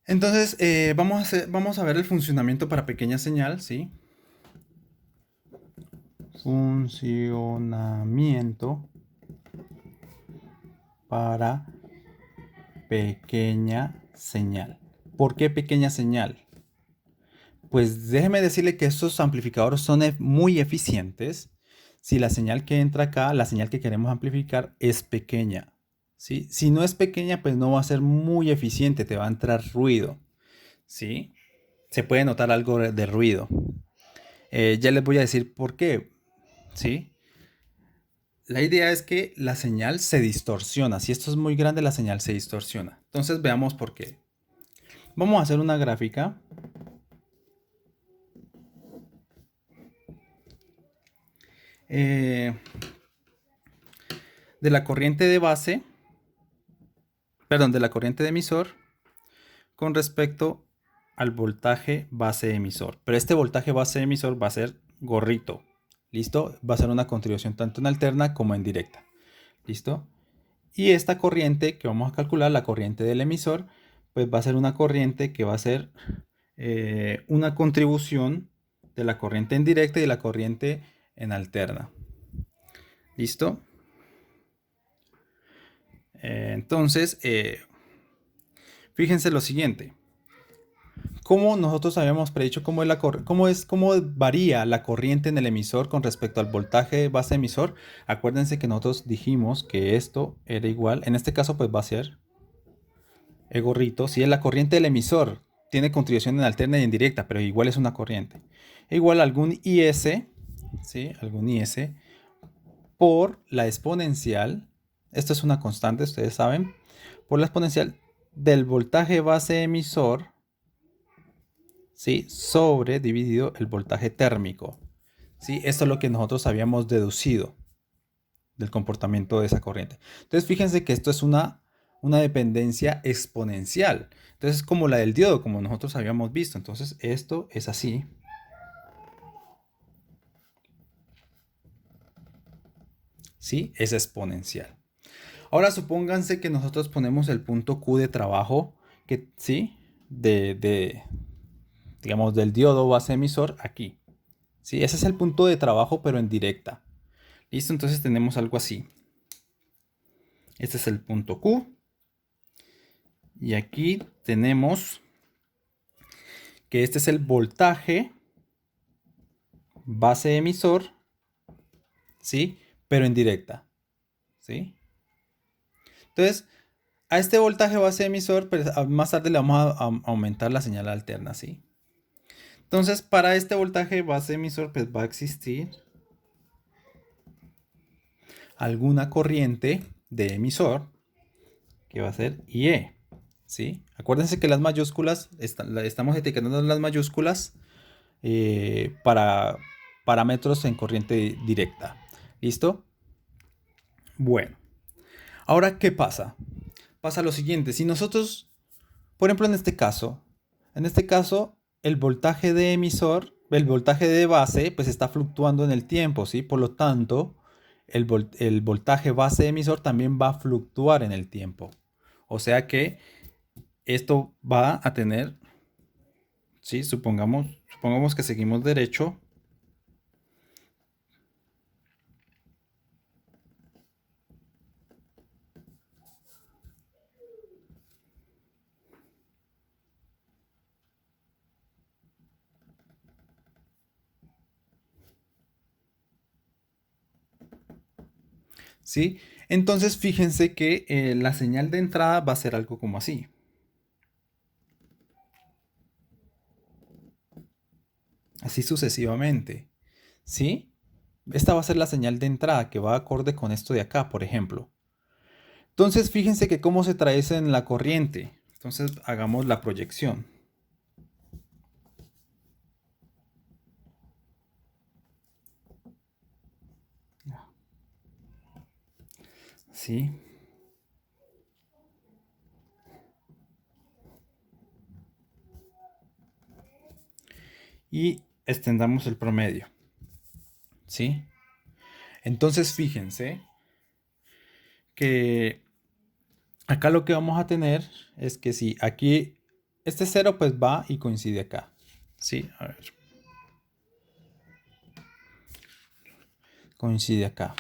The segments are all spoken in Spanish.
Entonces, vamos a ver el funcionamiento para pequeña señal, ¿sí? Funcionamiento para pequeña señal. ¿Por qué pequeña señal? Pues déjeme decirle que estos amplificadores son muy eficientes si la señal que entra acá, la señal que queremos amplificar, es pequeña. ¿Sí? Si no es pequeña, pues no va a ser muy eficiente, te va a entrar ruido. ¿Sí? Se puede notar algo de ruido. Ya les voy a decir por qué. ¿Sí? La idea es que la señal se distorsiona. Si esto es muy grande, la señal se distorsiona. Entonces veamos por qué. Vamos a hacer una gráfica. eh, de la corriente de base, perdón, de la corriente de emisor con respecto al voltaje base emisor. Pero este voltaje base emisor va a ser gorrito. ¿Listo? Va a ser una contribución tanto en alterna como en directa. ¿Listo? Y esta corriente que vamos a calcular, la corriente del emisor, pues va a ser una corriente que va a ser una contribución de la corriente en directa y de la corriente en alterna. ¿Listo? Entonces, fíjense lo siguiente. ¿Cómo nosotros habíamos predicho cómo varía la corriente en el emisor con respecto al voltaje base emisor? Acuérdense que nosotros dijimos que esto era igual. En este caso, pues va a ser el gorrito. Si es la corriente del emisor, tiene contribución en alterna y en directa, pero igual es una corriente. Igual algún IS, ¿sí? Algún IS por la exponencial. Esto es una constante, ustedes saben. Por la exponencial del voltaje base emisor, ¿sí? Sobre dividido el voltaje térmico. ¿Sí? Esto es lo que nosotros habíamos deducido del comportamiento de esa corriente. Entonces fíjense que esto es una dependencia exponencial. Entonces es como la del diodo, como nosotros habíamos visto. Entonces esto es así. ¿Sí? Es exponencial. Ahora supónganse que nosotros ponemos el punto Q de trabajo, que, ¿sí? Digamos, del diodo base emisor aquí. ¿Sí? Ese es el punto de trabajo, pero en directa. ¿Listo? Entonces tenemos algo así. Este es el punto Q. Y aquí tenemos que este es el voltaje base emisor, ¿sí? Pero en directa, ¿sí? Entonces, a este voltaje base emisor, pues, más tarde le vamos a aumentar la señal alterna, ¿sí? Entonces, para este voltaje base emisor, pues va a existir alguna corriente de emisor que va a ser IE, ¿sí? Acuérdense que las mayúsculas, estamos etiquetando las mayúsculas para parámetros en corriente directa. ¿Listo? Bueno, ahora, ¿qué pasa? Pasa lo siguiente, si nosotros, por ejemplo, en este caso, el voltaje de emisor, el voltaje de base, pues está fluctuando en el tiempo, ¿sí? Por lo tanto, el voltaje base emisor también va a fluctuar en el tiempo. O sea que esto va a tener, ¿sí? Supongamos que seguimos derecho. ¿Sí? Entonces fíjense que la señal de entrada va a ser algo como así. Así sucesivamente. ¿Sí? Esta va a ser la señal de entrada que va acorde con esto de acá, por ejemplo. Entonces fíjense que cómo se traduce en la corriente. Entonces hagamos la proyección. ¿Sí? Y extendamos el promedio. ¿Sí? Entonces fíjense que acá lo que vamos a tener es que si aquí este 0 pues va y coincide acá. Sí, a ver. Coincide acá.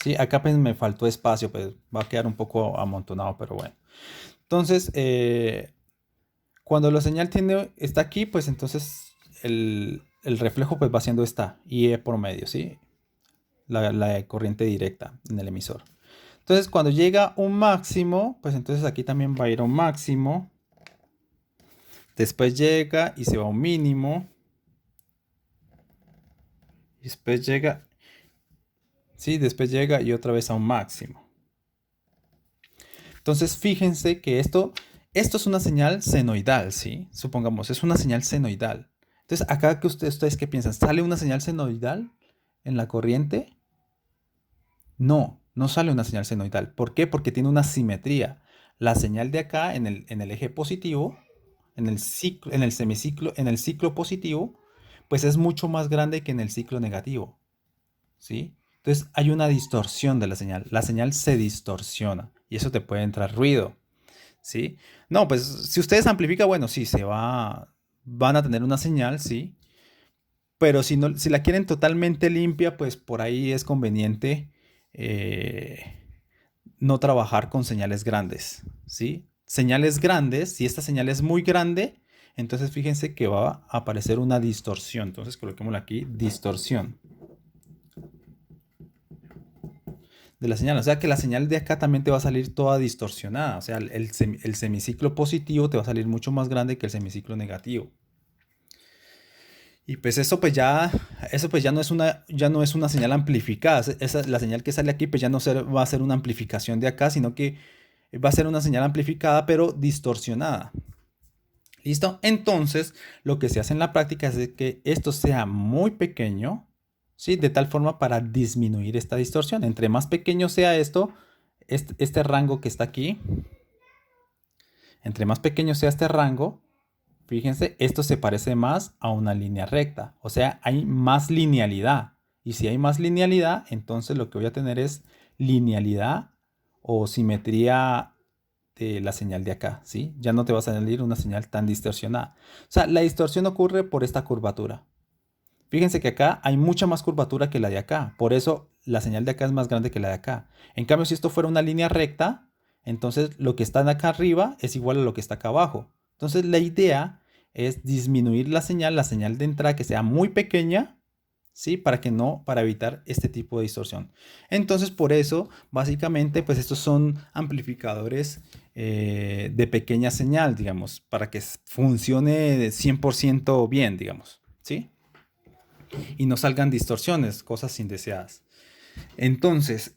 Sí, acá pues me faltó espacio, pues va a quedar un poco amontonado, pero bueno. Entonces, cuando la señal está aquí, pues entonces el reflejo pues va siendo esta IE por medio, ¿sí? La corriente directa en el emisor. Entonces, cuando llega un máximo, pues entonces aquí también va a ir a un máximo. Después llega y se va a un mínimo. Después llega, sí, después llega y otra vez a un máximo. Entonces, fíjense que esto es una señal senoidal, ¿sí? Supongamos, es una señal senoidal. Entonces, acá que ustedes qué piensan, ¿sale una señal senoidal en la corriente? No, no sale una señal senoidal. ¿Por qué? Porque tiene una simetría. La señal de acá en el eje positivo, en el ciclo, en el semiciclo, en el ciclo positivo, pues es mucho más grande que en el ciclo negativo, ¿sí? Entonces hay una distorsión de la señal. La señal se distorsiona y eso te puede entrar ruido, ¿sí? No, pues si ustedes amplifican, bueno, sí, van a tener una señal, ¿sí? Pero si, no, si la quieren totalmente limpia, pues por ahí es conveniente eh, no trabajar con señales grandes, ¿sí? Señales grandes, si esta señal es muy grande, entonces fíjense que va a aparecer una distorsión. Entonces coloquémosla aquí, distorsión de la señal. O sea que la señal de acá también te va a salir toda distorsionada. O sea, el semiciclo positivo te va a salir mucho más grande que el semiciclo negativo. Y pues eso pues ya no es una señal amplificada. La señal que sale aquí pues ya no va a ser una amplificación de acá, sino que va a ser una señal amplificada pero distorsionada. ¿Listo? Entonces, lo que se hace en la práctica es que esto sea muy pequeño, ¿sí? De tal forma para disminuir esta distorsión. Entre más pequeño sea esto, este rango que está aquí, entre más pequeño sea este rango, fíjense, esto se parece más a una línea recta. O sea, hay más linealidad. Y si hay más linealidad, entonces lo que voy a tener es linealidad o simetría de la señal de acá, ¿sí? Ya no te va a salir una señal tan distorsionada. O sea, la distorsión ocurre por esta curvatura. Fíjense que acá hay mucha más curvatura que la de acá. Por eso la señal de acá es más grande que la de acá. En cambio, si esto fuera una línea recta, entonces lo que está acá arriba es igual a lo que está acá abajo. Entonces la idea es disminuir la señal de entrada que sea muy pequeña, ¿sí? Para evitar este tipo de distorsión. Entonces por eso, básicamente, pues estos son amplificadores de pequeña señal, digamos, para que funcione 100% bien, digamos, ¿sí? Y no salgan distorsiones, cosas indeseadas. Entonces,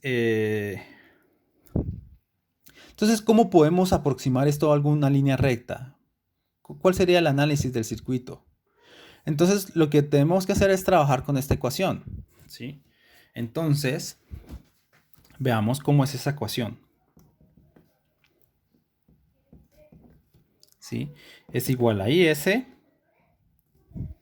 ¿cómo podemos aproximar esto a alguna línea recta? ¿Cuál sería el análisis del circuito? Entonces, lo que tenemos que hacer es trabajar con esta ecuación, ¿sí? Entonces, veamos cómo es esa ecuación, ¿sí? Es igual a IS